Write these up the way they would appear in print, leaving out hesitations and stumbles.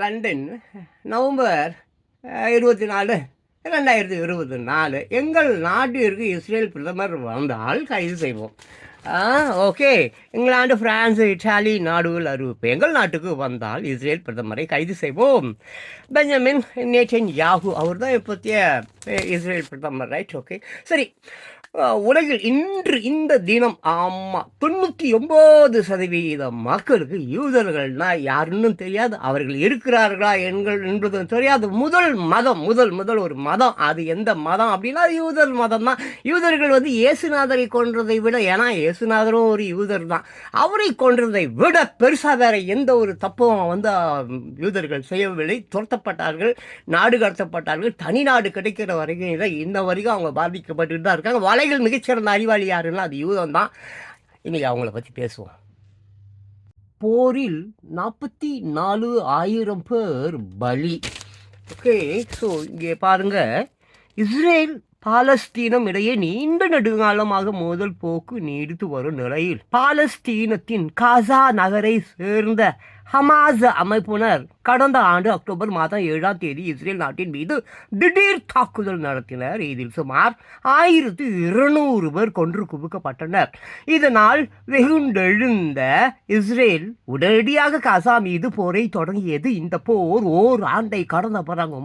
London November 24 2024 எங்கள் நாட்டிற்கு Israel பிரதமர் வந்தால் கைது செய்வோம். ஓகே. இங்கிலாந்து, பிரான்ஸ், இட்டாலி நாடுகள் அறிவிப்பு. எங்கள் நாட்டுக்கு வந்தால் இஸ்ரேல் பிரதமரை கைது செய்வோம். பெஞ்சமின் நேட்டன்யாகு அவர் தான் இப்போத்திய இஸ்ரேல் பிரதமர், ரைட்? ஓகே, சரி. உலகில் இன்று இந்த தினம் 99% மக்களுக்கு யூதர்கள்னா யாருன்னு தெரியாது, அவர்கள் இருக்கிறார்களா என்பதும் தெரியாது. முதல் ஒரு மதம், அது எந்த மதம் அப்படின்னா யூதர் மதம் தான். யூதர்கள் இயேசுநாதரை கொன்றதை விட, ஏன்னா இயேசுநாதரும் ஒரு யூதர் தான், அவரை கொன்றதை விட பெருசாக வேற எந்த ஒரு தப்பும் யூதர்கள் செய்யவில்லை. துரத்தப்பட்டார்கள், நாடு கடத்தப்பட்டார்கள். தனி நாடு கிடைக்கிற வரைக்கும் இல்லை, இன்ன வரைக்கும் அவங்க பாதிக்கப்பட்டு தான் இருக்காங்க. வலைகள் மிகச்சிறந்த அறிவாளி யாருன்னா அது யூதம் தான். இன்னைக்கு அவங்கள பற்றி பேசுவோம். போரில் 44,000 பேர் பலி. ஓகே, ஸோ இங்கே பாருங்க, இஸ்ரேல் பாலஸ்தீனம் இடையே நீண்ட நெடுங்காலமாக மோதல் போக்கு நீடித்து வரும் நிலையில் பாலஸ்தீனத்தின் காசா நகரை சேர்ந்த ஹமாஸ் அமைப்பினர் கடந்த ஆண்டு அக்டோபர் மாதம் 7ஆம் தேதி இஸ்ரேல் நாட்டின் மீது திடீர் தாக்குதல் நடத்தினர். இதில் சுமார் 1200 பேர் கொன்று குவிக்கப்பட்டனர். இதனால் வெகுண்டெழுந்த இஸ்ரேல் உடனடியாக காசா மீது போரை தொடங்கியது. இந்த போர் ஓராண்டை கடந்த பிறகு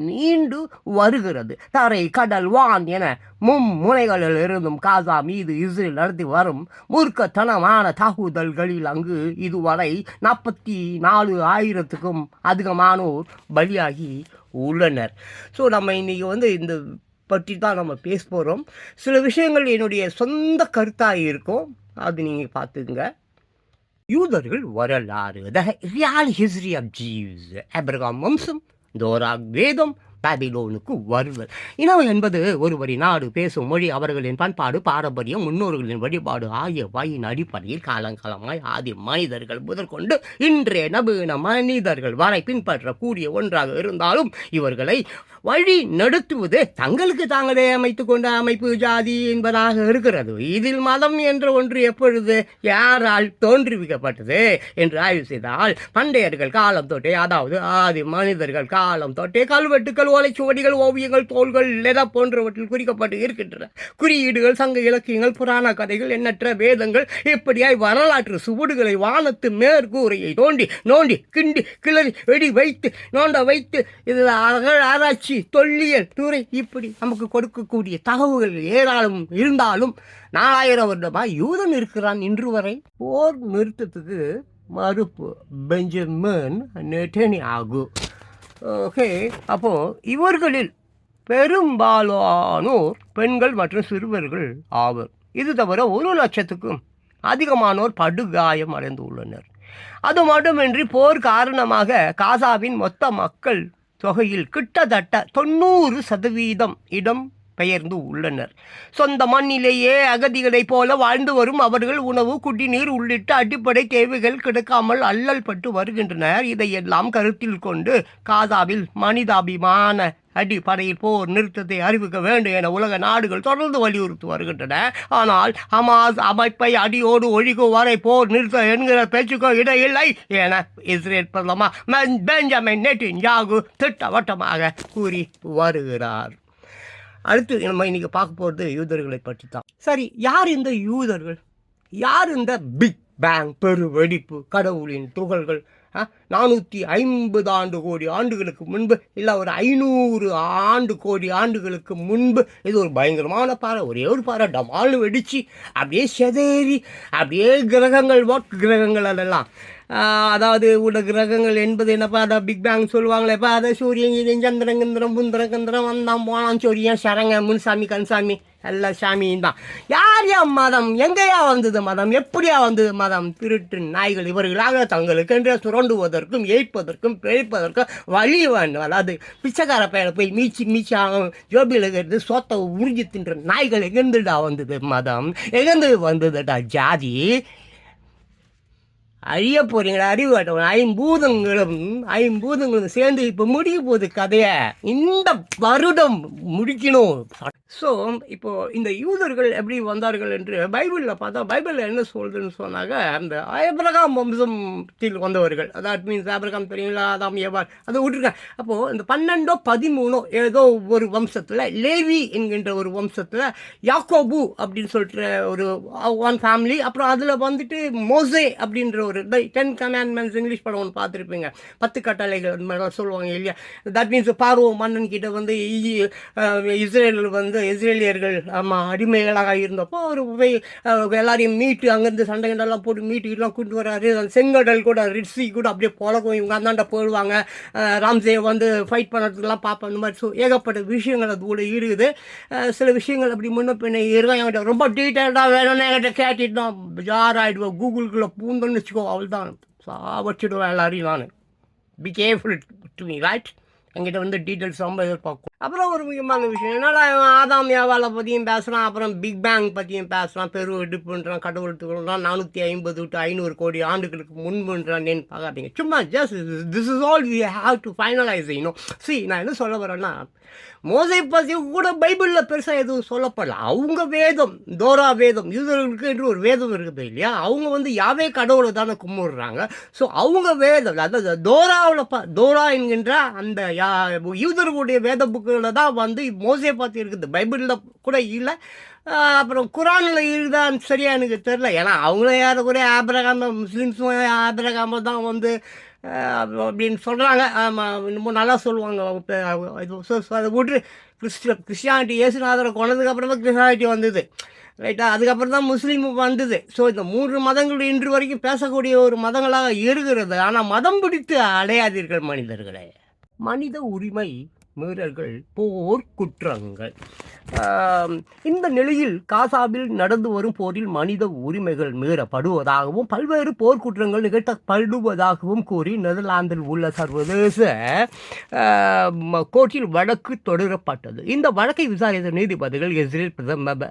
நீண்டு வருகிறது. தரை, கடல், வான் என மும்முனைகளில் இருந்தும் காசா மீது இஸ்ரேல் நடத்தி வரும் மூர்க்கத்தனமான தாக்குதல்களில் அங்கு இதுவரை 44,000க்கும் அதிகமானோர் பலியாகி உள்ளனர். ஸோ நம்ம இன்னைக்கு இந்த பற்றி தான் நம்ம பேச போகிறோம். சில விஷயங்கள் என்னுடைய சொந்த கருத்தாக இருக்கும், அது நீங்கள் பார்த்துங்க. யூதர்கள் வரலாறு, the real history of Jews. Abraham வம்சம், தோரா வேதம், பாபிலோனுக்கு வருதல். இனம் என்பது ஒருவரின் நாடு, பேசும் மொழி, அவர்களின் பண்பாடு, பாரம்பரியம், முன்னோர்களின் வழிபாடு ஆகியவையின் அடிப்படையில் காலங்காலமாய் ஆதி மனிதர்கள் முதற்கொண்டு இன்றைய நவீன மனிதர்கள் வரை பின்பற்றக்கூடிய ஒன்றாக இருந்தாலும் இவர்களை வழி நடத்துவது தங்களுக்கு தாங்களே அமைத்து கொண்ட அமைப்பு ஜாதி என்பதாக இருக்கிறது. இதில் மதம் என்ற ஒன்று எப்பொழுது யாரால் தோன்றுவிக்கப்பட்டது என்று ஆய்வு செய்தால் பண்டையர்கள் காலம் தொட்டே, அதாவது ஆதி மனிதர்கள் காலம் தொட்டே கல்வெட்டுக்கள், ஓலைச்சுவடிகள், ஓவியங்கள், தோள்கள், லெத போன்றவற்றில் குறிக்கப்பட்டு இருக்கின்றன. குறியீடுகள், சங்க இலக்கியங்கள், புராண கதைகள், எண்ணற்ற வேதங்கள், இப்படியாய் வரலாற்று சுவடுகளை வானத்து மேற்கூரையை தோண்டி நோண்டி கிண்டி கிளறி வெடி வைத்து நோண்ட வைத்து இது ஆராய்ச்சி தொல்லியல் துறை இப்படி நமக்கு கொடுக்கக்கூடிய தகவல்கள் ஏராளம் இருந்தாலும் 4000 வருடமாக யூதன் இருக்கிறான் இன்று வரை. போர் நிறுத்தத்துக்கு மறுப்பு பெஞ்சமின் நேட்டன்யாகு. ஓகே, அப்போது இவர்களில் பெரும்பாலானோர் பெண்கள் மற்றும் சிறுவர்கள் ஆவர். இது தவிர 1,00,000க்கும் அதிகமானோர் படுகாயம் அடைந்து உள்ளனர். அது மட்டுமின்றி போர் காரணமாக காசாவின் மொத்த மக்கள் தொகையில் கிட்டத்தட்ட 90% இடம் பெயர்ந்து உள்ளனர். சொந்த மண்ணிலேயே அகதிகளைப் போல வாழ்ந்து வரும் அவர்கள் உணவு, குடிநீர் உள்ளிட்ட அடிப்படை தேவைகள் கிடைக்காமல் அல்லல் பட்டு வருகின்றனர். இதையெல்லாம் கருத்தில் கொண்டு காசாவில் மனிதாபிமான அடிப்படையில் போர் நிறுத்தத்தை அறிவிக்க வேண்டும் என உலக நாடுகள் தொடர்ந்து வலியுறுத்தி வருகின்றன. ஆனால் ஹமாஸ் அமைப்பை அடியோடு ஒழிக்கும் வரை போர் நிறுத்தம் என்கிற பேச்சுக்கோ இடையில்லை என இஸ்ரேல் பிரதமர் பெஞ்சமின் நேட்டன்யாகு திட்டவட்டமாக கூறி வருகிறார். அடுத்து நம்ம இன்னைக்கு பார்க்க போகிறது யூதர்களை பற்றி தான். சரி, யார் இந்த யூதர்கள்? யார் இந்த பிக் பேங் பெரு வெடிப்பு, கடவுளின் துகள்கள்? 450 கோடி ஆண்டுகளுக்கு முன்பு, இல்லை ஒரு 500 கோடி ஆண்டுகளுக்கு முன்பு இது ஒரு பயங்கரமான பாறை, ஒரே ஒரு பாறை டமால்னு வெடிச்சு அப்படியே செதறி அப்படியே கிரகங்கள் அதெல்லாம், அதாவது உள்ள கிரகங்கள் என்பது என்னப்பா, அதை பிக் பேங் சொல்லுவாங்களேப்பா, அதை சூரியன் சந்திரகந்திரம் புந்திரகந்திரம் வந்தான் போனான் சூரியன் சரங்க முன்சாமி கன்சாமி எல்லா சாமியும் தான். யார் மதம்? எங்கேயா வந்தது மதம்? எப்படியா வந்தது மதம்? திருட்டு நாய்கள் இவர்களாக தங்களுக்கென்று சுரண்டுவதற்கும் ஏய்ப்பதற்கும் பிழைப்பதற்கும் வழி வேண்டும். அதாவது பிச்சைக்கார பையனை போய் மீச்சி ஜோபியில் இருக்கிறது சோத்தை உறிஞ்சி தின்ற நாய்கள் எங்கேருந்துடா வந்தது மதம்? எங்கேருந்து வந்ததுடா ஜாதி? அழிய போறீங்களா அறிவு காட்டவன் ஐம்பூதங்களும் சேர்ந்து இப்போ முடிய போகுது கதையை இந்த வருடம் முடிக்கணும். ஸோ இப்போ இந்த யூதர்கள் எப்படி வந்தார்கள் என்று பைபிளில் பார்த்தா பைபிளில் என்ன சொல்றதுன்னு சொன்னாங்க, அந்த ஆபிரகாம் வம்சத்தில் வந்தவர்கள், அதாவது மீன்ஸ் ஆபிரகாம் தெரியுங்களா, அதாம் ஏவாள், அதை விட்டுருக்கேன். அப்போது இந்த 12 13 ஏதோ ஒரு வம்சத்தில், லேவி என்கின்ற ஒரு வம்சத்தில் யாக்கோபு அப்படின்னு சொல்லிட்டு ஒரு ஒன் ஃபேமிலி, அப்புறம் அதில் வந்துட்டு மோசே அப்படின்ற ஒரு 10 கமாண்ட்மெண்ட்ஸ் இங்கிலீஷ் படம் ஒன்று பார்த்துருப்பீங்க, 10 கட்டளைகள் அந்த மாதிரிலாம் சொல்லுவாங்க இல்லையா. தட் மீன்ஸ் பார்வோ மன்னன் கிட்ட வந்து இஸ்ரேலியர்கள் அடிமைகளாக இருந்தப்போ அவர் போய் எல்லாரையும் மீட்டு அங்கேருந்து சண்டை கண்டெல்லாம் போட்டு மீட்டுக்கிட்டுலாம் கூப்பிட்டு வர்றாரு. அந்த செங்கடல் கூட ரிட்ஸி கூட அப்படியே பழகும், இவங்க அந்தாண்ட போயிடுவாங்க, ராம்சே வந்து ஃபைட் பண்ணுறதுக்கெல்லாம் பார்ப்பேன். அந்த மாதிரி ஏகப்பட்ட விஷயங்கள் அது கூட இருக்குது. சில விஷயங்கள் அப்படி முன்ன பின்ன இருக்கும். என்கிட்ட ரொம்ப டீட்டெயில்டாக வேணும்னு என்கிட்ட கேட்டுட்டு தான் ஜார் ஆகிடுவேன். கூகுளுக்குள்ளே பூந்தன்னு வச்சுக்கோ, அவள் தான் சாவச்சிடுவேன் எல்லாரையும். நான் be careful to me right. என்கிட்ட வந்து டீட்டெயில்ஸ் ரொம்ப எதிர்பார்க்கும். அப்புறம் ஒரு முக்கியமான விஷயம் என்னடா, ஆதாம் ஏவாளை பற்றியும் பேசுகிறான், அப்புறம் பிக் பேங் பற்றியும் பேசுகிறான், பெரு வெடிப்புன்றான், கடவுள் துகள்றான், 450 to 500 கோடி ஆண்டுகளுக்கு முன்புன்றான்னு பார்க்காதீங்க. சும்மா just this is all we have to finalise. நான் என்ன சொல்ல வரேன்னா, மோசே பற்றி கூட பைபிளில் பெருசாக எதுவும் சொல்லப்படல. அவங்க வேதம், தோரா வேதம், யூதர்களுக்கு என்று ஒரு வேதம் இருக்குது இல்லையா, அவங்க வந்து யாவே கடவுளை தானே கும்பிடுறாங்க. ஸோ அவங்க வேதம், அதாவது தோரா என்கின்ற அந்த யூதர்களுடைய வேத புக்குகளில் தான் வந்து மோசே பற்றி இருக்குது. பைபிளில் கூட இல்லை. அப்புறம் குரானில் இருக்குதான்னு சரியாக எனக்கு தெரில. ஏன்னா அவங்களும் யாரும் கூட ஆபிரகாம், முஸ்லீம்ஸும் ஆபிரகாம தான் வந்து அப்படின்னு சொல்கிறாங்க. இன்னமும் நல்லா சொல்லுவாங்க. அதை விட்டு கிறிஸ்டியானிட்டி இயேசுநாதரை கொண்டதுக்கப்புறம் தான் கிறிஸ்டியானிட்டி வந்தது ரைட்டா. அதுக்கப்புறம் தான் முஸ்லீம் வந்தது. ஸோ இந்த 3 மதங்கள் இன்று வரைக்கும் பேசக்கூடிய ஒரு மதங்களாக இருக்கிறது. ஆனால் மதம் பிடித்து அடையாதீர்கள் மனிதர்களே. மனித உரிமை மீறல்கள், போர் குற்றங்கள். இந்த நிலையில் காசாவில் நடந்து வரும் போரில் மனித உரிமைகள் மீறப்படுவதாகவும் பல்வேறு போர்க்குற்றங்கள் நிகழ்த்தப்படுவதாகவும் கூறி நெதர்லாந்தில் உள்ள சர்வதேச கோர்ட்டில் வழக்கு தொடரப்பட்டது. இந்த வழக்கை விசாரித்த நீதிபதிகள் இஸ்ரேல் பிரதமர்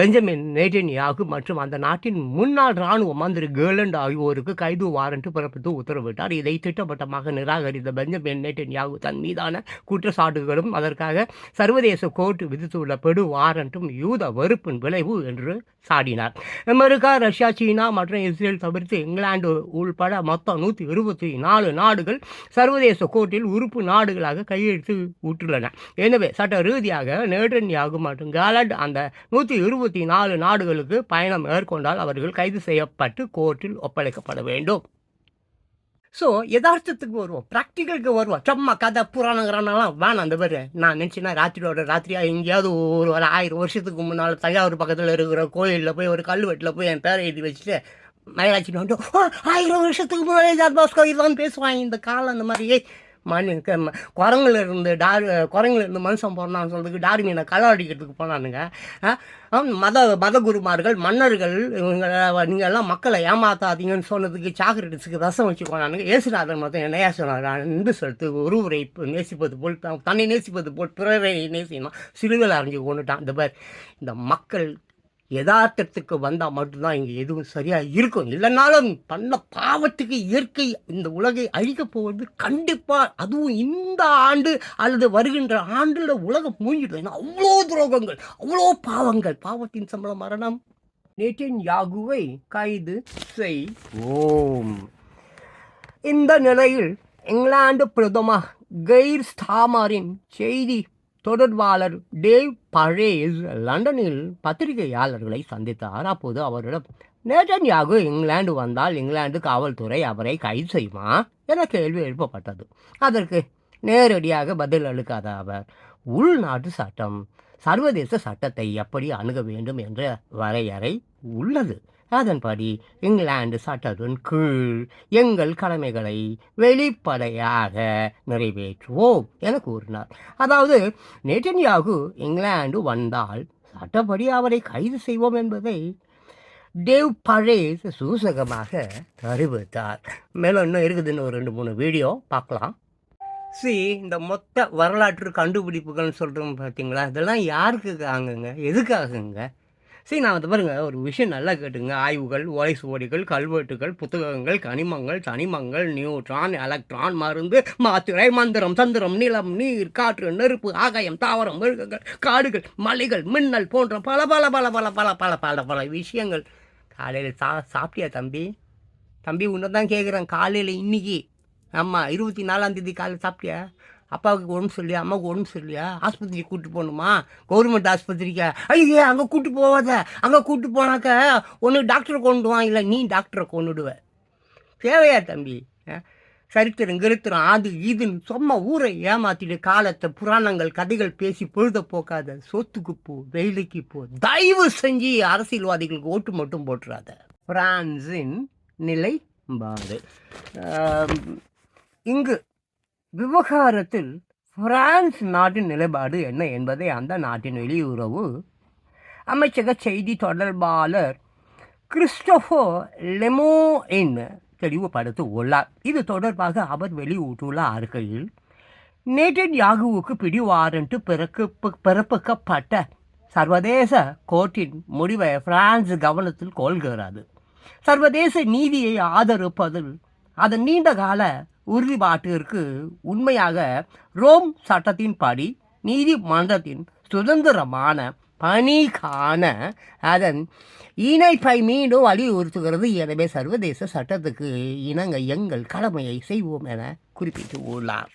பெஞ்சமின் நேட்டன்யாகு மற்றும் அந்த நாட்டின் முன்னாள் இராணுவ மந்திரி கேலண்ட் ஆகியோருக்கு கைது வாரண்ட் பிறப்பித்து உத்தரவிட்டார். இதை திட்டவட்டமாக நிராகரித்த பெஞ்சமின் நேட்டன்யாகு தன் மீதான குற்றச்சாட்டுகளும் அதற்காக சர்வதேச கோர்ட் விதித்துள்ள பெடு வாரண்ட்டும் யூத வெறுப்பின் விளைவு என்று சாடினார். அமெரிக்கா, ரஷ்யா, சீனா மற்றும் இஸ்ரேல் தவிர்த்து இங்கிலாந்து உள்பட மொத்தம் 124 நாடுகள் சர்வதேச கோர்ட்டில் உறுப்பு நாடுகளாக கையெழுத்து விட்டுள்ளன. எனவே சட்ட ரீதியாக நேட்டன்யாகு மற்றும் கேலண்ட் அந்த 124 நாடுகளுக்கு பயணம் மேற்கொண்டால் அவர்கள் கைது செய்யப்பட்டு கோர்ட்டில் ஒப்படைக்கப்பட வேண்டும். ஸோ யதார்த்தத்துக்கு வருவோம், ப்ராக்டிக்கலுக்கு வருவோம். சும்மா கதை புராணங்கிறானெல்லாம் வேணாம். அந்த பேர் நான் நினச்சின்னா ராத்திரியாக எங்கேயாவது ஒரு 1000 வருஷத்துக்கு முன்னால் தஞ்சாவூர் பக்கத்தில் இருக்கிற கோயிலில் போய் ஒரு கல்வெட்டில் போய் என் பேரை எழுதி வச்சுட்டு மயிலாட்சின்னு வந்து 1000 வருஷத்துக்கு முன்னாடி ஜாத்பாஸ் கோயில் தான் பேசுவாங்க. இந்த காலம் அந்த மாதிரியே குரங்குல இருந்து மனுஷன் போனான்னு சொல்றதுக்கு டார்வினை களை அடிக்கிறதுக்கு போனானுங்க. மத குருமார்கள், மன்னர்கள், நீங்கள் எல்லாம் மக்களை ஏமாத்தாதீங்கன்னு சொன்னதுக்கு சாக்ரட்டிஸுக்கு ரசம் வச்சு போனானுங்க. ஏசுநாதன் மொத்தம் என்ன சொன்னார், அன்பு செலுத்து, ஒருவரை நேசிப்பது போல் தன்னை நேசிப்பது போல் பிறரை நேசிக்கணும், சிலுவையில் அறிஞ்சு கொண்டுட்டான். இந்த மக்கள் யதார்த்தத்துக்கு வந்தால் மட்டும்தான் இங்கே எதுவும் சரியாக இருக்கும். இல்லைனாலும் பண்ண பாவத்துக்கு இயற்கை இந்த உலகை அழிக்கப் போவது கண்டிப்பாக. அதுவும் இந்த ஆண்டு அல்லது வருகின்ற ஆண்டில் உலகம் மூழ்கிடும். ஏன்னா அவ்வளோ துரோகங்கள், அவ்வளோ பாவங்கள், பாவத்தின் சம்பளம் மரணம். நேட்டன்யாகுவை கைது செய்வோம். இந்த நிலையில் இங்கிலாந்து பிரதமர் கெய்ர் ஸ்டாமரின் செய்தி தொடர்பாளர் டேவ் பரேஸ் லண்டனில் பத்திரிகையாளர்களை சந்தித்தார். அப்போது அவரிடம், நேட்டன்யாகு இங்கிலாந்து வந்தால் இங்கிலாந்து காவல்துறை அவரை கைது செய்யுமா என கேள்வி எழுப்பப்பட்டது. அதற்கு நேரடியாக பதில் அளிக்காத அவர், உள்நாட்டு சட்டம், சர்வதேச சட்டத்தை எப்படி அணுக வேண்டும் என்ற வரையறை உள்ளது. அதன்படி இங்கிலாந்து சட்டத்தின் கீழ் எங்கள் கடமைகளை வெளிப்படையாக நிறைவேற்றுவோம் என கூறினார். அதாவது நேட்டன்யாகு இங்கிலாந்து வந்தால் சட்டப்படி அவரை கைது செய்வோம் என்பதை டேவ் பரேஸ் சூசகமாக அறிவித்தார். மேலும் இன்னும் இருக்குதுன்னு ஒரு 2-3 வீடியோ பார்க்கலாம். இந்த மொத்த வரலாற்று கண்டுபிடிப்புகள்னு சொல்கிறோம் பார்த்தீங்களா, இதெல்லாம் யாருக்குங்க, எதுக்காகுங்க? சரி நான் வந்து பாருங்க ஒரு விஷயம் நல்லா கேட்டுங்க. ஆய்வுகள், ஓலை சுவடிகள், கல்வெட்டுகள், புத்தகங்கள், கனிமங்கள், தனிமங்கள், நியூட்ரான், எலக்ட்ரான், மருந்து, மாத்திரை, மந்திரம், தந்திரம், நிலம், நீர், காற்று, நெருப்பு, ஆகாயம், தாவரம், மிருகங்கள், காடுகள், மலைகள், மின்னல் போன்ற பல பல பல பல பல பல பல பல விஷயங்கள். காலையில் சாப்பிட்டியா தம்பி? தம்பி உன்னை தான் கேட்குறேன். காலையில் இன்னைக்கு ஆமாம் 24ஆம் தேதி காலையில் சாப்பிட்டியா? அப்பாவுக்கு உடம்பு சரியில்லையா? அம்மாவுக்கு உடம்பு சரியில்லையா? ஆஸ்பத்திரிக்கு கூப்பிட்டு போகணுமா? கவர்மெண்ட் ஆஸ்பத்திரிக்கா? ஐயே அங்கே கூப்பிட்டு போகாத. அங்கே கூப்பிட்டு போனாக்க ஒன்று டாக்டரை கொண்டுடுவான், இல்லை நீ டாக்டரை கொண்டுடுவ. தேவையா தம்பி? சரித்திரம் கிருத்திரம் அது இதுன்னு சும்மா ஊரை ஏமாத்திட்டு காலத்தை புராணங்கள் கதைகள் பேசி பொழுத போக்காத. சொத்துக்கு போ, வெயிலுக்கு போ. தயவு செஞ்சு அரசியல்வாதிகளுக்கு ஓட்டு மட்டும் போட்டுறாத. பிரான்சின் நிலைப்பாடு. இங்கு விவகாரத்தில் பிரான்ஸ் நாட்டின் நிலைப்பாடு என்ன என்பதை அந்த நாட்டின் வெளியுறவு அமைச்சக செய்தி தொடர்பாளர் கிறிஸ்டோபோ லெமோயின் தெளிவுபடுத்தி உள்ளார். இது தொடர்பாக அவர் வெளியிட்டுள்ள அறிக்கையில் நேட்டன்யாகுவுக்கு பிடி வாரண்ட் பிறப்பிக்கப்பட்ட சர்வதேச கோர்ட்டின் முடிவை பிரான்ஸ் கவனத்தில் கொள்கிறது. சர்வதேச நீதியை ஆதரிப்பதில் அதன் நீண்டகால உறுதிப்பாட்டிற்கு உண்மையாக ரோம் சட்டத்தின்படி நீதிமன்றத்தின் சுதந்திரமான பணிக்கான அதன் இணைப்பை மீண்டும் வலியுறுத்துகிறது. எனவே சர்வதேச சட்டத்துக்கு இணங்க எங்கள் கடமையை செய்வோம் என குறிப்பிட்டு உள்ளார்.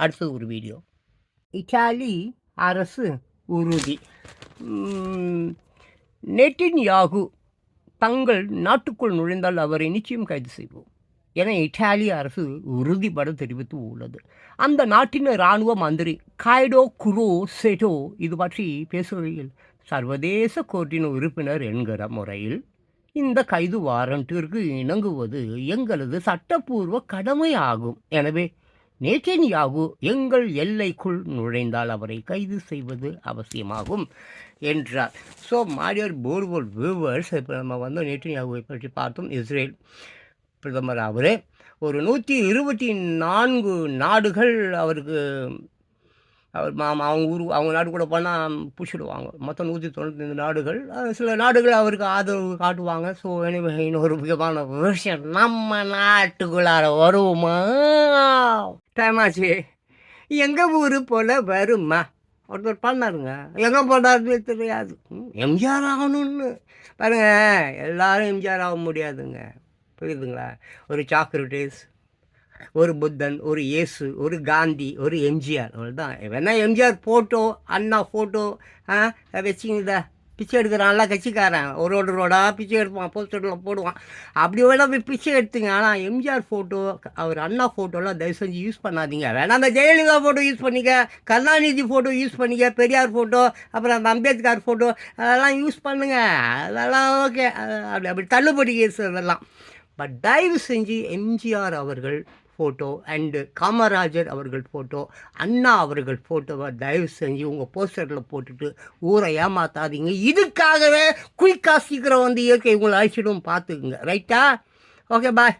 அடுத்த ஒரு வீடியோ. இத்தாலி அரசு உறுதி. நெட்டன்யாகு தங்கள் நாட்டுக்குள் நுழைந்தால் அவரை நிச்சயம் கைது செய்வோம் என இத்தாலிய அரசு உறுதிபட தெரிவித்து உள்ளது. அந்த நாட்டின் இராணுவ மந்திரி காய்டோ குரோ செட்டோ இது பற்றி பேசுகையில் சர்வதேச கோர்ட்டின் உறுப்பினர் என்கிற முறையில் இந்த கைது வாரண்டிற்கு இணங்குவது எங்களது சட்டப்பூர்வ கடமையாகும். எனவே நேட்டன்யாகு எங்கள் எல்லைக்குள் நுழைந்தால் அவரை கைது செய்வது அவசியமாகும் என்றார். ஸோ மாடியர் போர்வல் வியூவர்ஸ், இப்போ நம்ம வந்து நேட்டன்யாகுவை பற்றி பார்த்தோம். இஸ்ரேல் பிரதமர் அவரே ஒரு 124 நாடுகள் அவருக்கு அவங்க நாடு கூட போனால் பிடிச்சிடுவாங்க. மொத்தம் 195 நாடுகள். சில நாடுகள் அவருக்கு ஆதரவு காட்டுவாங்க. ஸோ எனவே இன்னொரு முக்கியமான விஷயம், நம்ம நாட்டுக்குள்ளார வருவோமா? டைம் ஆச்சு. எங்கள் ஊர் போல் வருமா? ஒருத்தர் பண்ணாருங்க. எங்கே போனாருன்னு தெரியாது. எம்ஜிஆர் ஆகணும்னு பாருங்க. எல்லாரும் எம்ஜிஆர் ஆக முடியாதுங்க, புரியுதுங்களா? ஒரு சாக்ரட்டிஸ், ஒரு புத்தன், ஒரு இயேசு, ஒரு காந்தி, ஒரு எம்ஜிஆர், அவ்வளோதான். வேணா எம்ஜிஆர் ஃபோட்டோ, அண்ணா ஃபோட்டோ வச்சுக்கிங்க. பிச்சை எடுக்கிறான்ல கட்சிக்காரன், ஒரு ரோடாக பிச்சை எடுப்பான், போஸ்டரில் போடுவான். அப்படி வேணா போய் பிச்சை எடுத்துங்க. ஆனால் எம்ஜிஆர் ஃபோட்டோ, அவர் அண்ணா ஃபோட்டோலாம் தயவு செஞ்சு யூஸ் பண்ணாதீங்க. வேணா அந்த ஜெயலலிதா ஃபோட்டோ யூஸ் பண்ணிக்க, கருணாநிதி ஃபோட்டோ யூஸ் பண்ணிக்க, பெரியார் ஃபோட்டோ, அப்புறம் அந்த அம்பேத்கர் ஃபோட்டோ அதெல்லாம் யூஸ் பண்ணுங்கள். அதெல்லாம் ஓகே, அப்படி தள்ளுபடி கேஸ் அதெல்லாம். பட் தயவு செஞ்சு எம்ஜிஆர் அவர்கள் ஃபோட்டோ அண்டு காமராஜர் அவர்கள் ஃபோட்டோ, அண்ணா அவர்கள் ஃபோட்டோவை தயவு செஞ்சு உங்கள் போஸ்டரில் போட்டுட்டு ஊரை ஏமாத்தாதீங்க. இதுக்காகவே குயிக்காக சீக்கிரம் வந்து இயற்கை உங்களை அழிச்சிடும், பார்த்துக்குங்க. ரைட்டா? ஓகே, பாய்.